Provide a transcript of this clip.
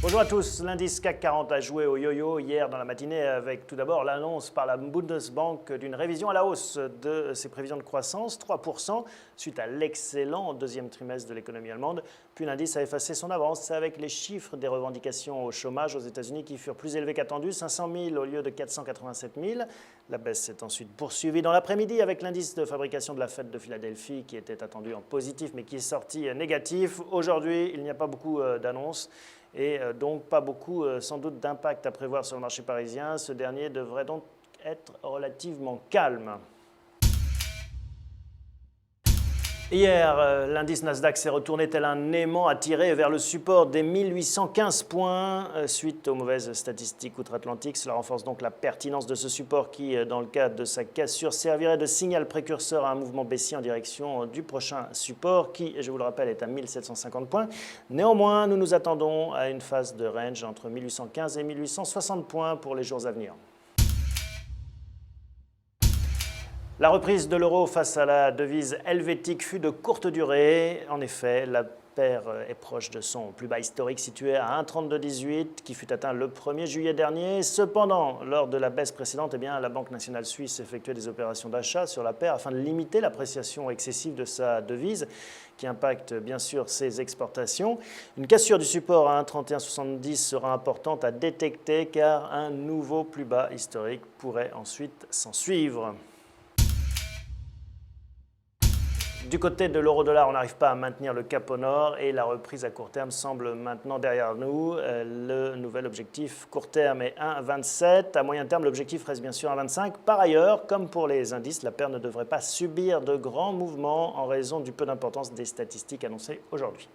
Bonjour à tous. L'indice CAC 40 a joué au yo-yo hier dans la matinée avec tout d'abord l'annonce par la Bundesbank d'une révision à la hausse de ses prévisions de croissance, 3%, suite à l'excellent deuxième trimestre de l'économie allemande. Puis l'indice a effacé son avance avec les chiffres des revendications au chômage aux États-Unis qui furent plus élevés qu'attendu, 500 000 au lieu de 487 000. La baisse s'est ensuite poursuivie dans l'après-midi avec l'indice de fabrication de la Fed de Philadelphie qui était attendu en positif mais qui est sorti négatif. Aujourd'hui, il n'y a pas beaucoup d'annonces et donc pas beaucoup sans doute d'impact à prévoir sur le marché parisien. Ce dernier devrait donc être relativement calme. Hier, l'indice Nasdaq s'est retourné tel un aimant attiré vers le support des 1815 points suite aux mauvaises statistiques outre-Atlantique. Cela renforce donc la pertinence de ce support qui, dans le cadre de sa cassure, servirait de signal précurseur à un mouvement baissier en direction du prochain support qui, je vous le rappelle, est à 1750 points. Néanmoins, nous nous attendons à une phase de range entre 1815 et 1860 points pour les jours à venir. La reprise de l'euro face à la devise helvétique fut de courte durée. En effet, la paire est proche de son plus bas historique situé à 1,3218 qui fut atteint le 1er juillet dernier. Cependant, lors de la baisse précédente, la Banque nationale suisse effectuait des opérations d'achat sur la paire afin de limiter l'appréciation excessive de sa devise qui impacte bien sûr ses exportations. Une cassure du support à 1,3170 sera importante à détecter car un nouveau plus bas historique pourrait ensuite s'en suivre. Du côté de l'euro-dollar, on n'arrive pas à maintenir le cap au nord et la reprise à court terme semble maintenant derrière nous. Le nouvel objectif court terme est 1,27. À moyen terme, l'objectif reste bien sûr 1,25. Par ailleurs, comme pour les indices, la paire ne devrait pas subir de grands mouvements en raison du peu d'importance des statistiques annoncées aujourd'hui.